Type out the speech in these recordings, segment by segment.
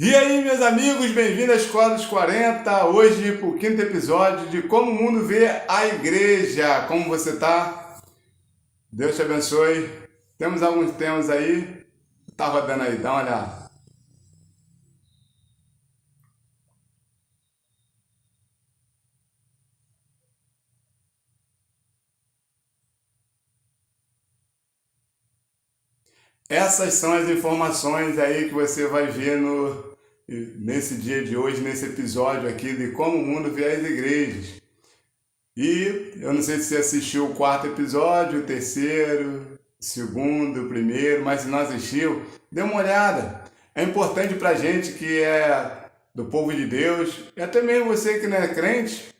E aí, meus amigos, bem-vindos à Escola dos 40. Hoje, para o quinto episódio de Como o Mundo Vê a Igreja. Como você tá? Deus te abençoe. Temos alguns temas aí. Tá rodando aí, dá uma olhada. Essas são as informações aí que você vai ver nesse dia de hoje, nesse episódio aqui de Como o Mundo Vê as Igrejas. E eu não sei se você assistiu o quarto episódio, o terceiro, o segundo, o primeiro, mas se não assistiu, dê uma olhada. É importante pra gente que é do povo de Deus, e até mesmo você que não é crente,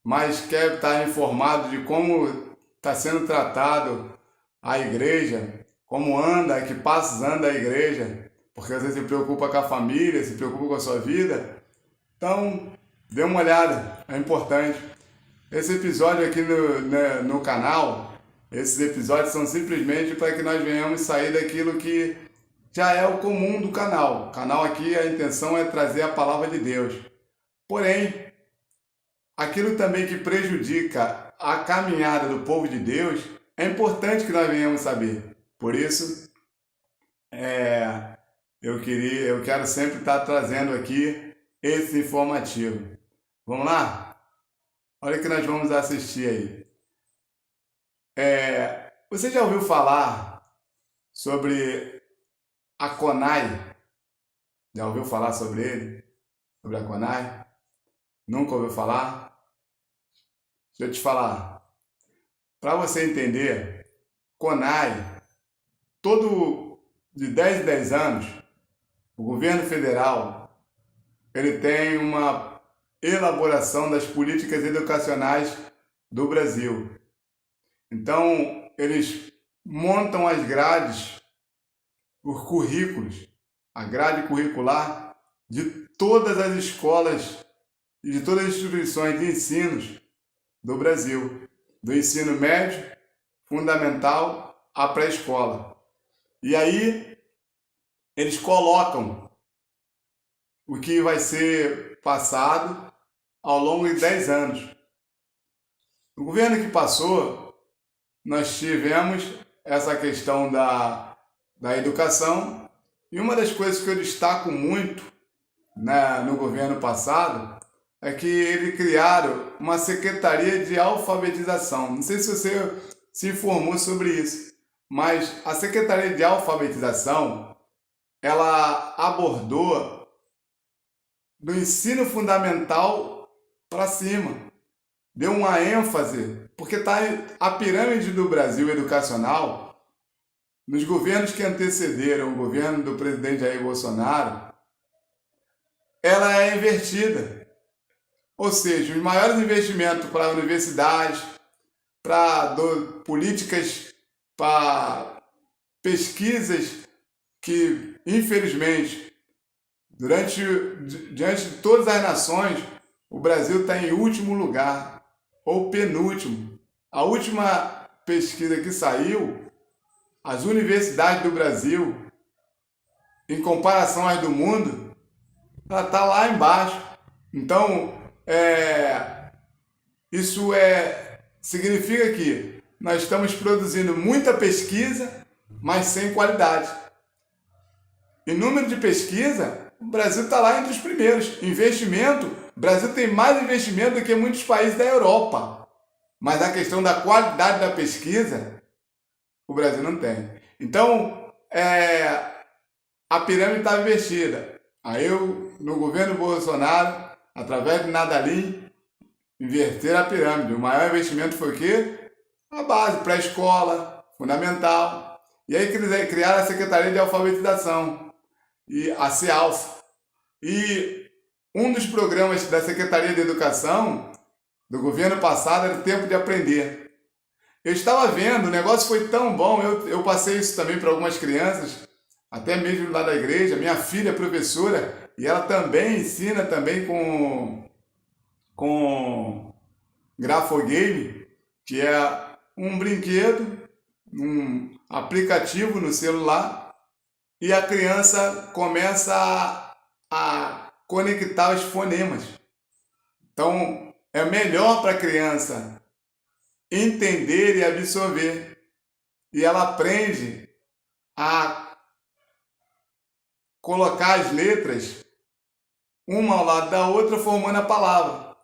mas quer estar informado de como está sendo tratado a igreja, como anda, que passos anda a igreja, porque você se preocupa com a família, se preocupa com a sua vida. Então, dê uma olhada, é importante. Esse episódio aqui no canal, esses episódios são simplesmente para que nós venhamos sair daquilo que já é o comum do canal. O canal aqui, a intenção é trazer a palavra de Deus. Porém, aquilo também que prejudica a caminhada do povo de Deus, é importante que nós venhamos saber. Por isso, eu quero sempre estar trazendo aqui esse informativo. Vamos lá? Olha o que nós vamos assistir aí. Você já ouviu falar sobre a CONAI? Já ouviu falar sobre ele? Sobre a CONAI? Nunca ouviu falar? Deixa eu te falar. Para você entender, CONAI, todo de 10 em 10 anos, o governo federal, ele tem uma elaboração das políticas educacionais do Brasil. Então, eles montam as grades, os currículos, a grade curricular de todas as escolas e de todas as instituições de ensinos do Brasil, do ensino médio, fundamental à pré-escola. E aí eles colocam o que vai ser passado ao longo de 10 anos. No governo que passou, nós tivemos essa questão da educação, e uma das coisas que eu destaco muito, né, no governo passado é que eles criaram uma secretaria de alfabetização. Não sei se você se informou sobre isso, mas a secretaria de alfabetização, ela abordou do ensino fundamental para cima, deu uma ênfase, porque a pirâmide do Brasil educacional, nos governos que antecederam o governo do presidente Jair Bolsonaro, ela é invertida. Ou seja, os maiores investimentos para universidades, para políticas, para pesquisas que, infelizmente, diante de todas as nações, o Brasil está em último lugar, ou penúltimo. A última pesquisa que saiu, as universidades do Brasil, em comparação às do mundo, ela está lá embaixo. Então, isso significa que nós estamos produzindo muita pesquisa, mas sem qualidade. Em número de pesquisa, o Brasil está lá entre os primeiros. Investimento, o Brasil tem mais investimento do que muitos países da Europa. Mas a questão da qualidade da pesquisa, o Brasil não tem. Então, a pirâmide está invertida. Aí no governo Bolsonaro, através de Nadalim, inverter a pirâmide. O maior investimento foi o quê? A base, pré-escola, fundamental. E aí eles criaram a Secretaria de Alfabetização, e a CEALF. E um dos programas da Secretaria de Educação do governo passado era o Tempo de Aprender. Eu estava vendo, o negócio foi tão bom, eu passei isso também para algumas crianças, até mesmo lá da igreja. Minha filha é professora e ela também ensina também com Grafogame, que é um brinquedo, um aplicativo no celular, e a criança começa a conectar os fonemas. Então, é melhor para a criança entender e absorver. E ela aprende a colocar as letras uma ao lado da outra, formando a palavra.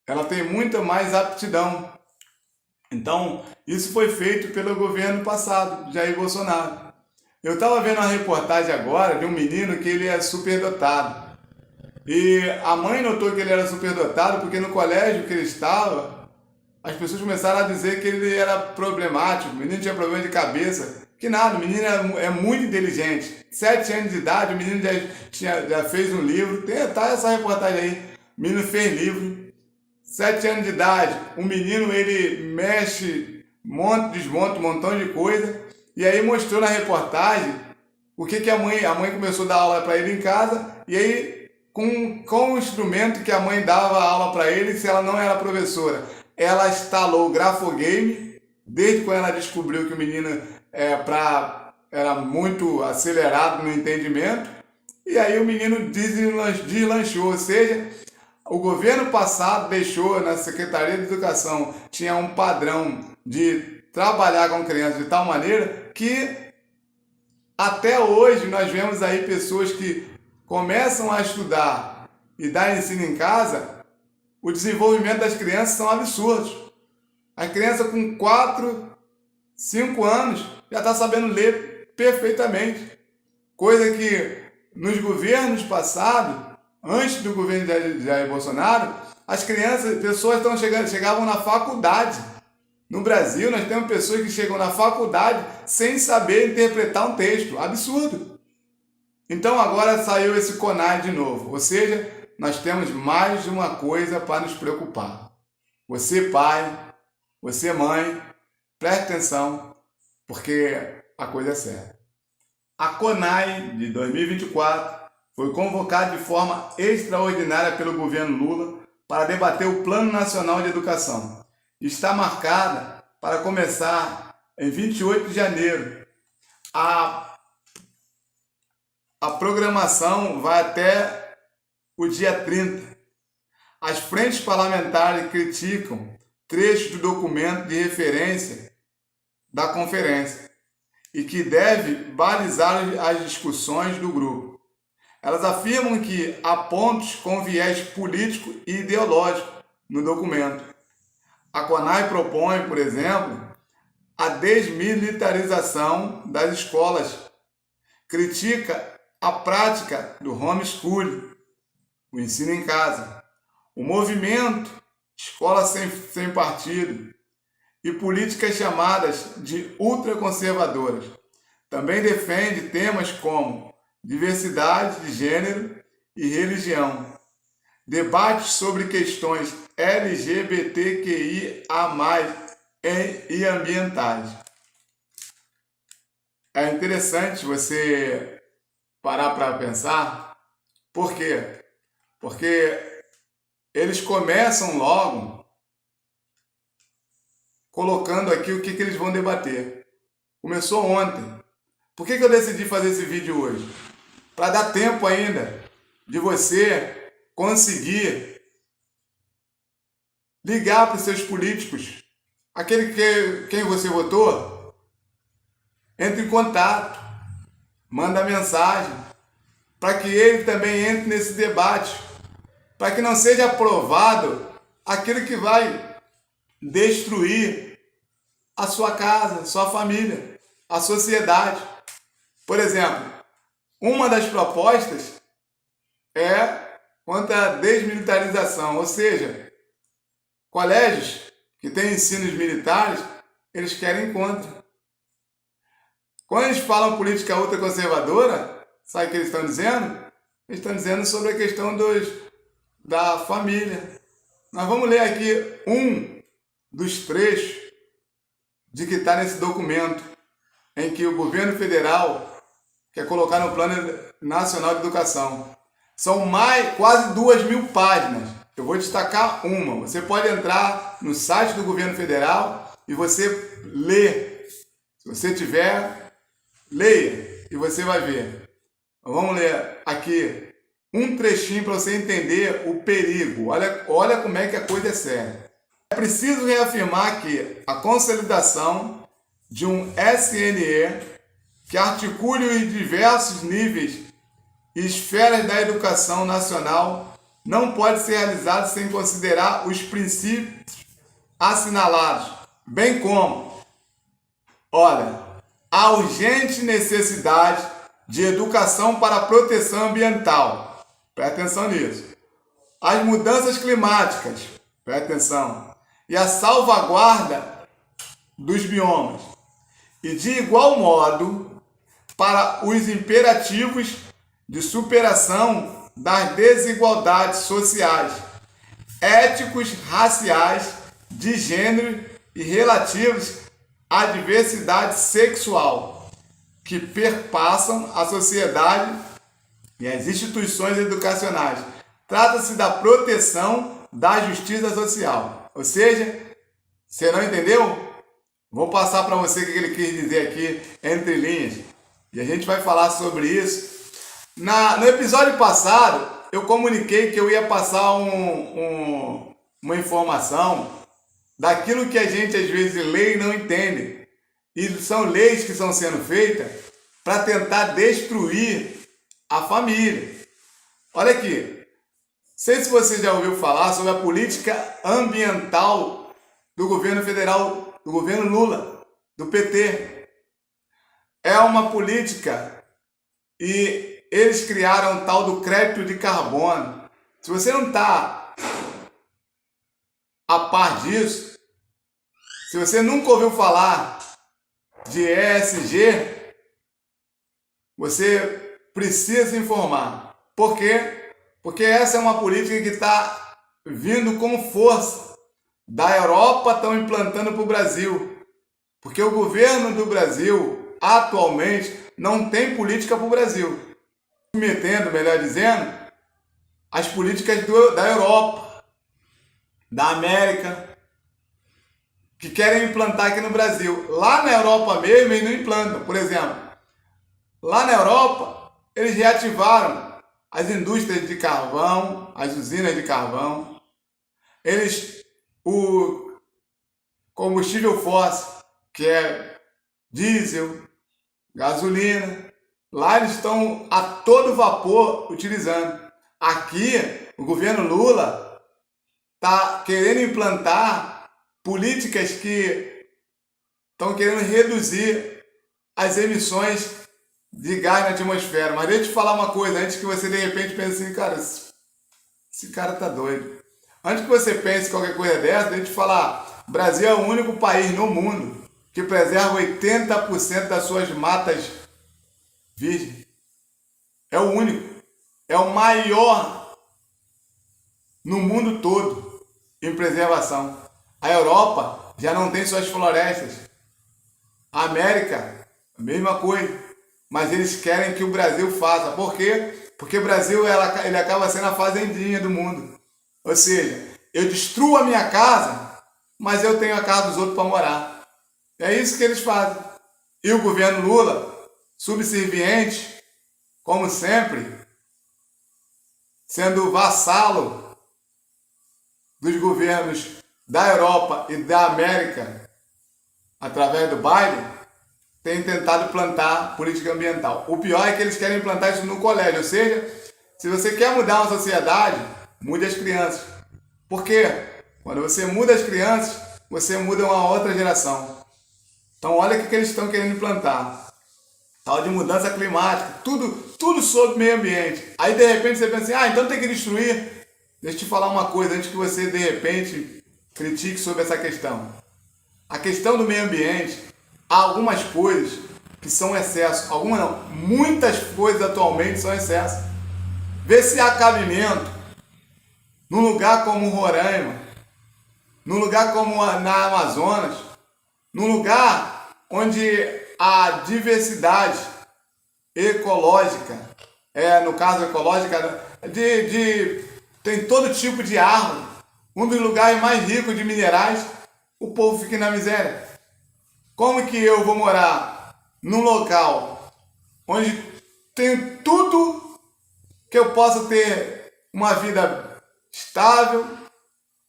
Ela tem muita mais aptidão. Então, isso foi feito pelo governo passado, Jair Bolsonaro. Eu estava vendo uma reportagem agora de um menino que ele é superdotado. E a mãe notou que ele era superdotado porque no colégio que ele estava, as pessoas começaram a dizer que ele era problemático, o menino tinha problema de cabeça. Que nada, o menino é muito inteligente. 7 anos de idade, o menino já fez um livro. Tá essa reportagem aí. O menino fez livro. 7 anos de idade, o menino ele mexe, monta, desmonta um montão de coisa. E aí mostrou na reportagem o que a mãe começou a dar aula para ele em casa. E aí, com o instrumento que a mãe dava aula para ele, se ela não era professora, ela instalou o grafogame, desde quando ela descobriu que o menino era muito acelerado no entendimento. E aí o menino deslanchou, ou seja, o governo passado deixou na Secretaria de Educação, tinha um padrão de trabalhar com crianças de tal maneira que até hoje nós vemos aí pessoas que começam a estudar e dar ensino em casa, o desenvolvimento das crianças são absurdos. A criança com 4, 5 anos já está sabendo ler perfeitamente, coisa que nos governos passados, antes do governo de Jair Bolsonaro, as pessoas chegavam na faculdade. No Brasil, nós temos pessoas que chegam na faculdade sem saber interpretar um texto. Absurdo. Então agora saiu esse CONAI de novo. Ou seja, nós temos mais de uma coisa para nos preocupar. Você, pai, você, mãe, preste atenção, porque a coisa é séria. A CONAI de 2024 foi convocada de forma extraordinária pelo governo Lula para debater o Plano Nacional de Educação. Está marcada para começar em 28 de janeiro. A programação vai até o dia 30. As frentes parlamentares criticam trechos do documento de referência da conferência e que deve balizar as discussões do grupo. Elas afirmam que há pontos com viés político e ideológico no documento. A CONAI propõe, por exemplo, a desmilitarização das escolas, critica a prática do homeschooling, o ensino em casa, o movimento escola sem partido e políticas chamadas de ultraconservadoras. Também defende temas como diversidade de gênero e religião, debates sobre questões LGBTQIA+, e ambientais. É interessante você parar para pensar. Por quê? Porque eles começam logo colocando aqui o que eles vão debater. Começou ontem. Por que eu decidi fazer esse vídeo hoje? Para dar tempo ainda de você conseguir ligar para os seus políticos, quem você votou, entre em contato, manda mensagem, para que ele também entre nesse debate, para que não seja aprovado aquilo que vai destruir a sua casa, sua família, a sociedade. Por exemplo, uma das propostas é quanto à desmilitarização, ou seja, colégios que têm ensinos militares, eles querem contra. Quando eles falam política ultraconservadora, sabe o que eles estão dizendo? Eles estão dizendo sobre a questão da família. Nós vamos ler aqui um dos trechos de que está nesse documento, em que o governo federal quer colocar no Plano Nacional de Educação. São quase 2.000 páginas. Eu vou destacar uma. Você pode entrar no site do governo federal e você lê. Se você tiver, leia e você vai ver. Vamos ler aqui um trechinho para você entender o perigo. Olha como é que a coisa é séria. É preciso reafirmar que a consolidação de um SNE que articule os diversos níveis e esferas da educação nacional não pode ser realizado sem considerar os princípios assinalados, bem como, a urgente necessidade de educação para a proteção ambiental, presta atenção nisso, as mudanças climáticas, presta atenção, e a salvaguarda dos biomas, e de igual modo para os imperativos de superação das desigualdades sociais, éticos, raciais, de gênero e relativos à diversidade sexual, que perpassam a sociedade e as instituições educacionais. Trata-se da proteção da justiça social. Ou seja, você não entendeu? Vou passar para você o que ele quis dizer aqui entre linhas. E a gente vai falar sobre isso. No episódio passado, eu comuniquei que eu ia passar uma informação daquilo que a gente às vezes lê e não entende. E são leis que estão sendo feitas para tentar destruir a família. Olha aqui. Não sei se você já ouviu falar sobre a política ambiental do governo federal, do governo Lula, do PT. É uma política e eles criaram o tal do crédito de carbono. Se você não está a par disso, se você nunca ouviu falar de ESG, você precisa se informar. Por quê? Porque essa é uma política que está vindo com força. Da Europa estão implantando para o Brasil. Porque o governo do Brasil, atualmente, não tem política para o Brasil. Metendo, melhor dizendo, as políticas da Europa, da América, que querem implantar aqui no Brasil. Lá na Europa mesmo, eles não implantam. Por exemplo, lá na Europa, eles reativaram as indústrias de carvão, as usinas de carvão. O combustível fóssil, que é diesel, gasolina, lá eles estão a todo vapor utilizando. Aqui, o governo Lula está querendo implantar políticas que estão querendo reduzir as emissões de gás na atmosfera. Mas deixa eu te falar uma coisa, antes que você de repente pense assim, cara, esse cara tá doido. Antes que você pense qualquer coisa dessa, deixa eu te falar, o Brasil é o único país no mundo que preserva 80% das suas matas virgens. É o único. É o maior no mundo todo em preservação. A Europa já não tem suas florestas. A América, a mesma coisa. Mas eles querem que o Brasil faça. Por quê? Porque o Brasil ele acaba sendo a fazendinha do mundo. Ou seja, eu destruo a minha casa, mas eu tenho a casa dos outros para morar. É isso que eles fazem. E o governo Lula, subserviente, como sempre, sendo vassalo dos governos da Europa e da América, através do Biden, tem tentado implantar política ambiental. O pior é que eles querem implantar isso no colégio. Ou seja, se você quer mudar uma sociedade, mude as crianças. Por quê? Quando você muda as crianças, você muda uma outra geração. Então olha o que eles estão querendo implantar. Tal de mudança climática, tudo sobre meio ambiente. Aí de repente você pensa assim, então tem que destruir. Deixa eu te falar uma coisa antes que você de repente critique sobre essa questão. A questão do meio ambiente, há algumas coisas que são excesso. Algumas não, muitas coisas atualmente são excesso. Vê se há cabimento num lugar como Roraima, num lugar como na Amazonas, num lugar onde a diversidade ecológica, no caso ecológica, tem todo tipo de árvore, um dos lugares mais ricos de minerais, o povo fica na miséria. Como que eu vou morar num local onde tem tudo que eu possa ter uma vida estável,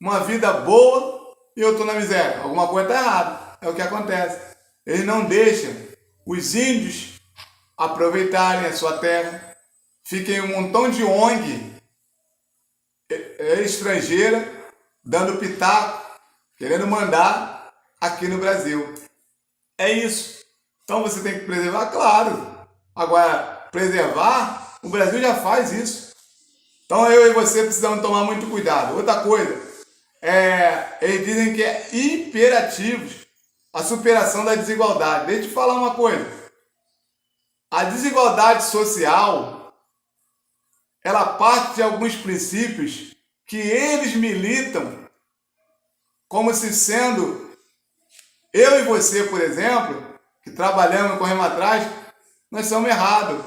uma vida boa, e eu estou na miséria. Alguma coisa está errada. É o que acontece. Eles não deixam os índios aproveitarem a sua terra. Fiquem um montão de ONG estrangeira dando pitaco, querendo mandar aqui no Brasil. É isso. Então você tem que preservar, claro. Agora, preservar, o Brasil já faz isso. Então eu e você precisamos tomar muito cuidado. Outra coisa, eles dizem que é imperativo a superação da desigualdade. Deixa eu te falar uma coisa. A desigualdade social, ela parte de alguns princípios que eles militam como se sendo eu e você, por exemplo, que trabalhamos e corremos atrás, nós somos errados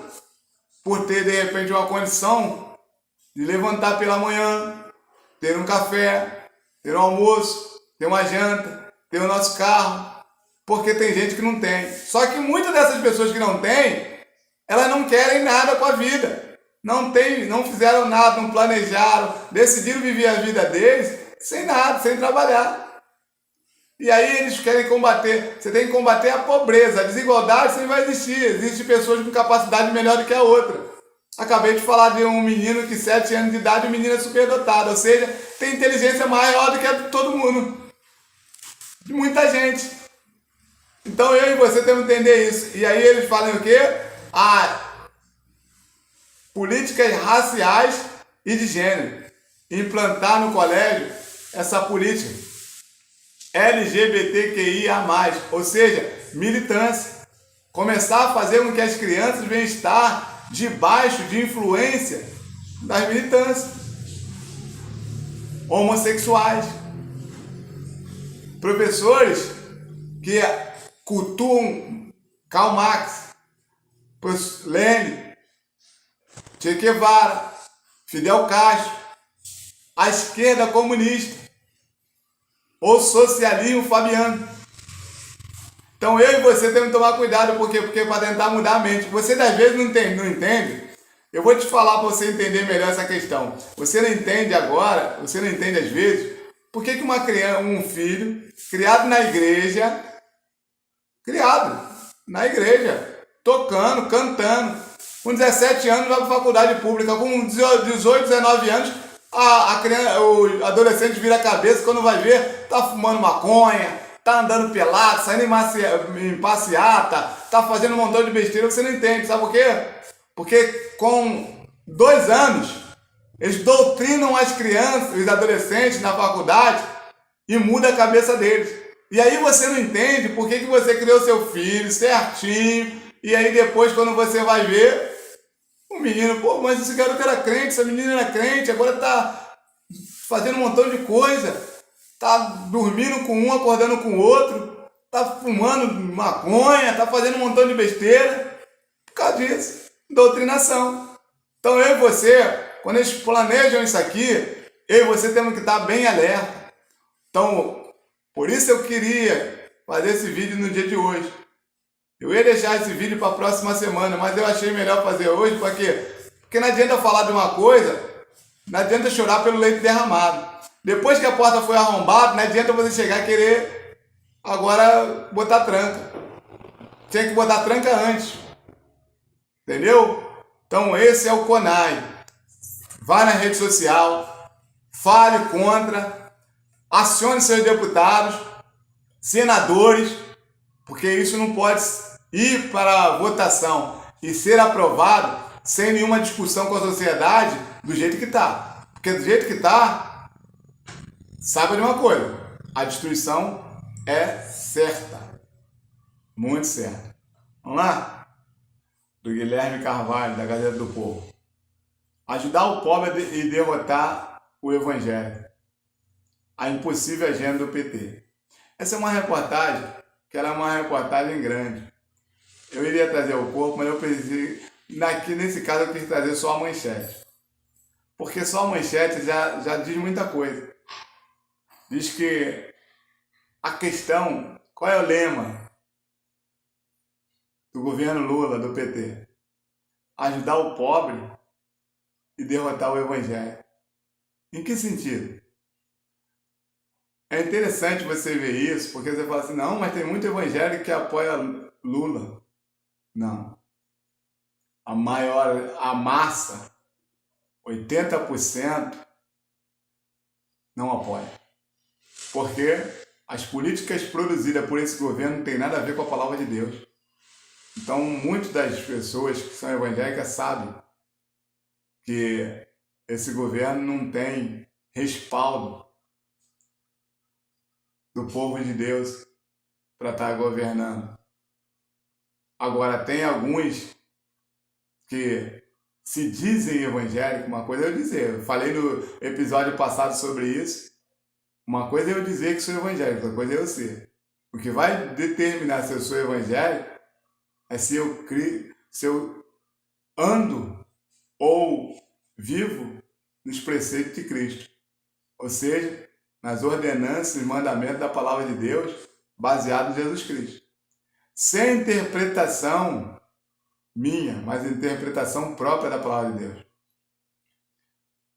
por ter de repente uma condição de levantar pela manhã, ter um café, ter um almoço, ter uma janta, ter o nosso carro, porque tem gente que não tem. Só que muitas dessas pessoas que não têm, elas não querem nada com a vida. Não fizeram nada, não planejaram, decidiram viver a vida deles sem nada, sem trabalhar. E aí eles querem combater. Você tem que combater a pobreza, a desigualdade sempre vai existir. Existem pessoas com capacidade melhor do que a outra. Acabei de falar de um menino que 7 anos de idade, o menino é superdotado, ou seja, tem inteligência maior do que a de todo mundo. De muita gente. Então eu e você temos que entender isso. E aí eles falam o quê? Políticas raciais e de gênero. Implantar no colégio essa política LGBTQIA+, ou seja, militância. Começar a fazer com que as crianças venham estar debaixo de influência das militâncias. Homossexuais. Professores que cultuam Karl Marx, Lenin, Che Guevara, Fidel Castro, a esquerda comunista, ou socialismo fabiano. Então eu e você temos que tomar cuidado, porque para tentar mudar a mente. Você às vezes não entende. Eu vou te falar para você entender melhor essa questão. Você não entende agora, você não entende às vezes, por que uma criança, um filho, criado na igreja, tocando, cantando, com 17 anos vai para a faculdade pública, com 18, 19 anos, o adolescente vira a cabeça, quando vai ver, tá fumando maconha, tá andando pelado, saindo em passeata, tá fazendo um montão de besteira, você não entende, sabe por quê? Porque com 2 anos, eles doutrinam as crianças, os adolescentes na faculdade e muda a cabeça deles. E aí você não entende por que você criou seu filho certinho, e aí depois quando você vai ver, o menino, mas esse garoto era crente, essa menina era crente, agora tá fazendo um montão de coisa, tá dormindo com um, acordando com o outro, tá fumando maconha, tá fazendo um montão de besteira, por causa disso, doutrinação. Então eu e você, quando eles planejam isso aqui, eu e você temos que estar bem alerta. Então, por isso eu queria fazer esse vídeo no dia de hoje. Eu ia deixar esse vídeo para a próxima semana, mas eu achei melhor fazer hoje, porque não adianta falar de uma coisa, não adianta chorar pelo leite derramado. Depois que a porta foi arrombada, não adianta você chegar e querer agora botar tranca. Tinha que botar tranca antes. Entendeu? Então esse é o CONAI. Vá na rede social, fale contra, acione seus deputados, senadores, porque isso não pode ir para a votação e ser aprovado sem nenhuma discussão com a sociedade do jeito que está. Porque do jeito que está, saiba de uma coisa, a destruição é certa, muito certa. Vamos lá? Do Guilherme Carvalho, da Gazeta do Povo. Ajudar o pobre e derrotar o evangelho. A impossível agenda do PT. Essa é uma reportagem que era uma reportagem grande. Eu iria trazer o corpo, mas eu pensei, nesse caso eu quis trazer só a manchete. Porque só a manchete já diz muita coisa. Diz que a questão, qual é o lema do governo Lula, do PT? Ajudar o pobre e derrotar o evangelho. Em que sentido? É interessante você ver isso, porque você fala assim, não, mas tem muito evangélico que apoia Lula. Não. A massa, 80%, não apoia. Porque as políticas produzidas por esse governo não tem nada a ver com a palavra de Deus. Então, muitas das pessoas que são evangélicas sabem que esse governo não tem respaldo do povo de Deus para estar governando. Agora, tem alguns que se dizem evangélicos, uma coisa é eu dizer, eu falei no episódio passado sobre isso, uma coisa é eu dizer que sou evangélico, outra coisa é eu ser. O que vai determinar se eu sou evangélico é se eu ando ou vivo nos preceitos de Cristo. Ou seja, nas ordenanças e mandamentos da palavra de Deus, baseado em Jesus Cristo. Sem interpretação minha, mas interpretação própria da palavra de Deus.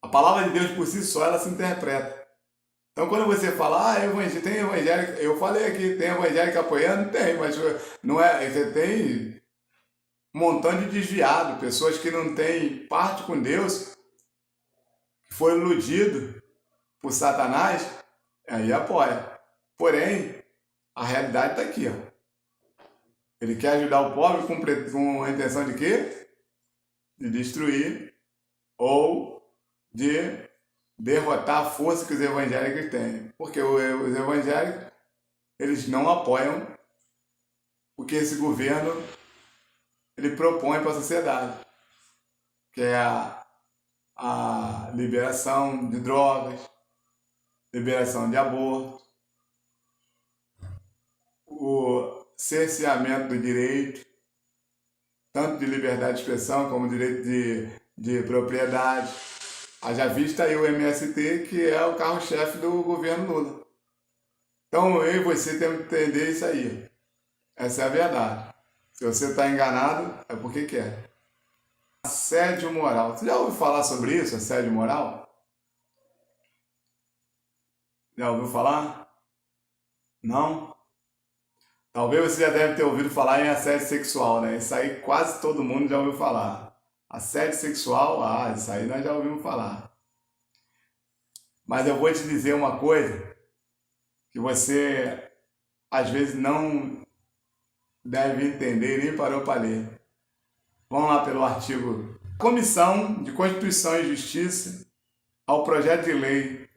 A palavra de Deus por si só, ela se interpreta. Então, quando você fala, tem evangélico, eu falei aqui, tem evangélico apoiando? Tem, mas não é, você tem um montão de desviado, pessoas que não têm parte com Deus, que foram iludidos por Satanás, aí apoia. Porém, a realidade está aqui, ó. Ele quer ajudar o pobre com a intenção de quê? De destruir ou de derrotar a força que os evangélicos têm. Porque os evangélicos, eles não apoiam o que esse governo ele propõe para a sociedade, que é a liberação de drogas, liberação de aborto, o cerceamento do direito, tanto de liberdade de expressão como direito de propriedade. Haja vista aí o MST, que é o carro-chefe do governo Lula. Então eu e você temos que entender isso aí. Essa é a verdade. Se você está enganado, é porque quer. Assédio moral. Você já ouviu falar sobre isso, assédio moral? Já ouviu falar? Não? Talvez você já deve ter ouvido falar em assédio sexual, né? Isso aí quase todo mundo já ouviu falar. Assédio sexual, isso aí nós já ouvimos falar. Mas eu vou te dizer uma coisa que você às vezes não deve entender nem parou para ler. Vamos lá pelo artigo. Comissão de Constituição e Justiça ao projeto de lei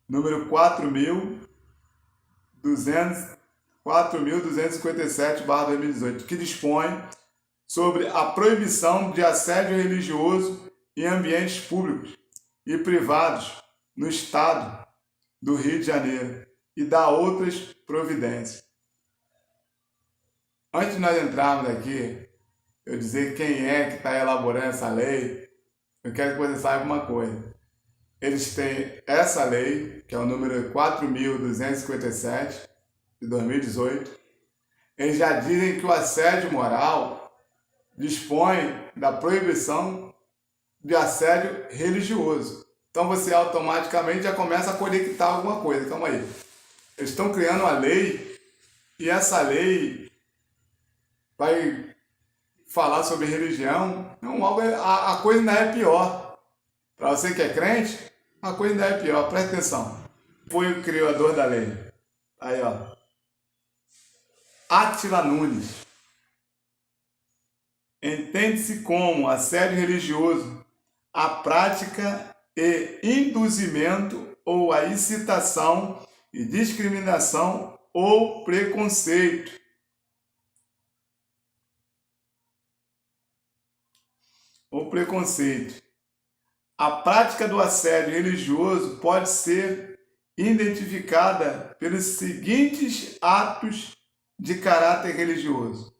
número 4.257/2018, que dispõe sobre a proibição de assédio religioso em ambientes públicos e privados no Estado do Rio de Janeiro e dá outras providências. Antes de nós entrarmos aqui, eu dizer quem é que está elaborando essa lei, eu quero que você saiba uma coisa. Eles têm essa lei, que é o número 4.257 de 2018. Eles já dizem que o assédio moral dispõe da proibição de assédio religioso. Então você automaticamente já começa a conectar alguma coisa. Calma aí. Eles estão criando uma lei e essa lei vai falar sobre religião. Não, a coisa ainda é pior. Para você que é crente, a coisa ainda é pior. Presta atenção. Foi o criador da lei. Aí, ó. Átila Nunes. Entende-se como assédio religioso a prática e induzimento ou a incitação e discriminação ou preconceito. A prática do assédio religioso pode ser identificada pelos seguintes atos de caráter religioso: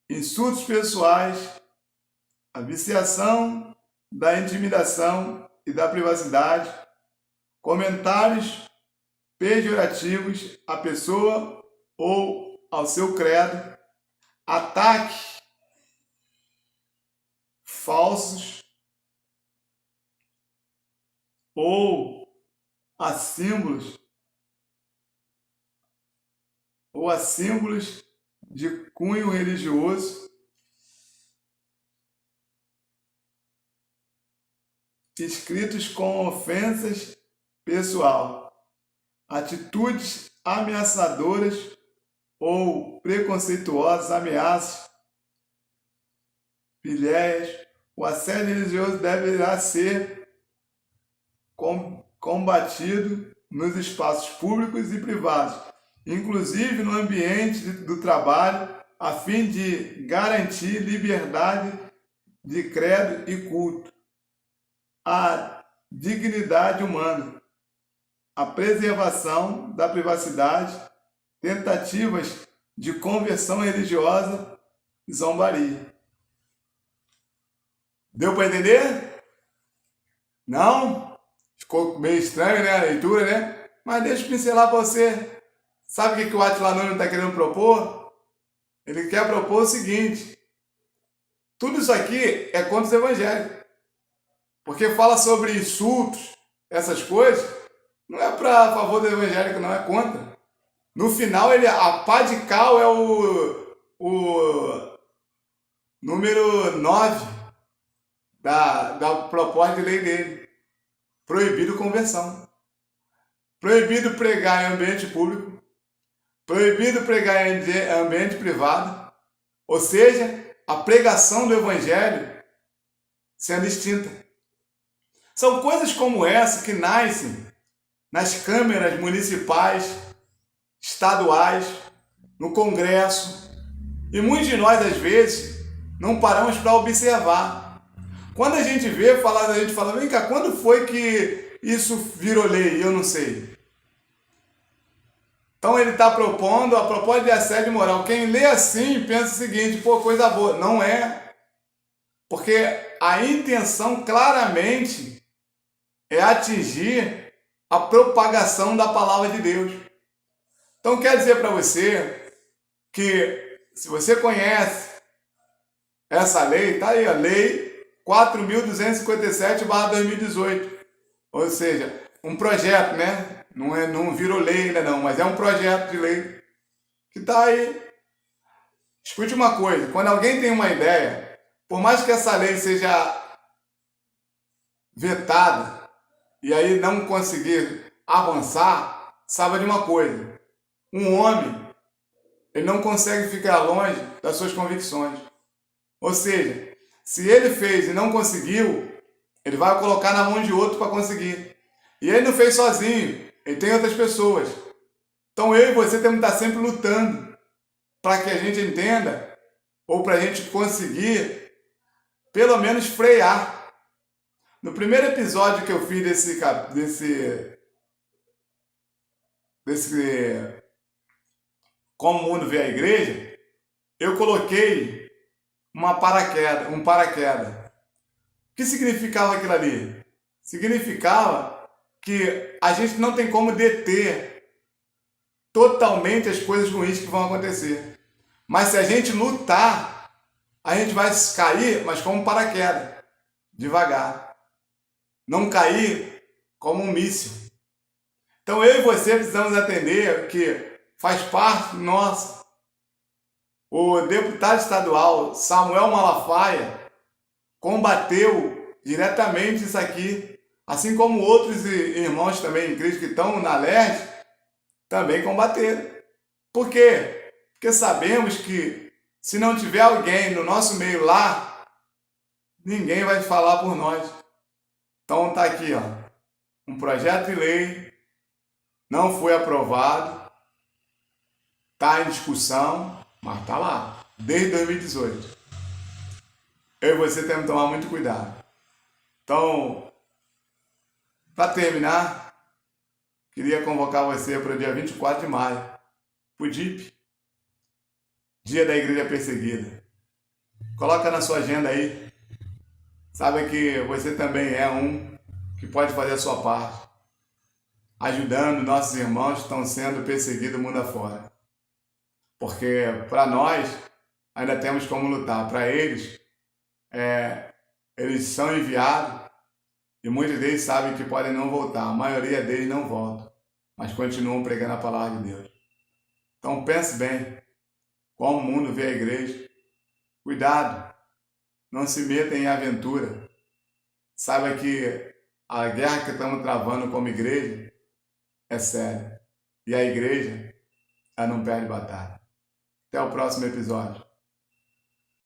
insultos pessoais, a viciação da intimidação e da privacidade, comentários pejorativos à pessoa ou ao seu credo, ataques falsos ou a símbolos de cunho religioso escritos com ofensas pessoal, atitudes ameaçadoras ou preconceituosas, ameaças, pilheias. O assédio religioso deverá ser combatido nos espaços públicos e privados, inclusive no ambiente do trabalho, a fim de garantir liberdade de credo e culto, a dignidade humana, a preservação da privacidade, tentativas de conversão religiosa e zombaria. Deu para entender? Não? Ficou meio estranho, né, a leitura, né? Mas deixa eu pincelar para você. Sabe o que o Átila Nunes está querendo propor? Ele quer propor o seguinte: tudo isso aqui é contra os evangélicos. Porque fala sobre insultos, essas coisas, não é para favor do evangélico, não, é contra. No final, a pá de cal é o número 9 da proposta de lei dele. Proibido conversão. Proibido pregar em ambiente público. Proibido pregar em ambiente privado. Ou seja, a pregação do evangelho sendo extinta. São coisas como essa que nascem nas câmeras municipais, estaduais, no Congresso. E muitos de nós, às vezes, não paramos para observar. Quando a gente vê, a gente fala, vem cá, quando foi que isso virou lei? Eu não sei. Então ele está propondo a proposta de assédio moral. Quem lê assim pensa o seguinte, pô, coisa boa. Não é. Porque a intenção claramente é atingir a propagação da palavra de Deus. Então quer dizer para você que se você conhece essa lei, tá aí a lei 4.257/2018, ou seja, um projeto, né? Não virou lei ainda não, mas é um projeto de lei que tá aí. Escute uma coisa, quando alguém tem uma ideia, por mais que essa lei seja vetada e aí não conseguir avançar, saiba de uma coisa: um homem, ele não consegue ficar longe das suas convicções. Ou seja, se ele fez e não conseguiu, ele vai colocar na mão de outro para conseguir. E ele não fez sozinho, ele tem outras pessoas. Então eu e você temos que estar sempre lutando para que a gente entenda, ou para a gente conseguir, pelo menos frear. No primeiro episódio que eu fiz desse Como o Mundo Vê a Igreja, eu coloquei um paraquedas. O que significava aquilo ali? Significava que a gente não tem como deter totalmente as coisas ruins que vão acontecer. Mas se a gente lutar, a gente vai cair, mas como um paraquedas, devagar. Não cair como um míssil. Então eu e você precisamos atender que faz parte nossa. O deputado estadual Samuel Malafaia combateu diretamente isso aqui, assim como outros irmãos também em Cristo que estão na LERJ também combateram. Por quê? Porque sabemos que se não tiver alguém no nosso meio lá, ninguém vai falar por nós. Então tá aqui, ó, um projeto de lei, não foi aprovado, tá em discussão, mas tá lá, desde 2018. Eu e você temos que tomar muito cuidado. Então, para terminar, queria convocar você para o dia 24 de maio, para o DIP, Dia da Igreja Perseguida. Coloca na sua agenda aí. Sabe que você também é um que pode fazer a sua parte, ajudando nossos irmãos que estão sendo perseguidos mundo afora. Porque para nós ainda temos como lutar. Para eles, eles são enviados E muitos deles sabem que podem não voltar. A maioria deles não voltam, mas continuam pregando a palavra de Deus. Então pense bem como o mundo vê a igreja. Cuidado, não se meta em aventura. Saiba que a guerra que estamos travando como igreja é séria. E a igreja, ela não perde batalha. Até o próximo episódio.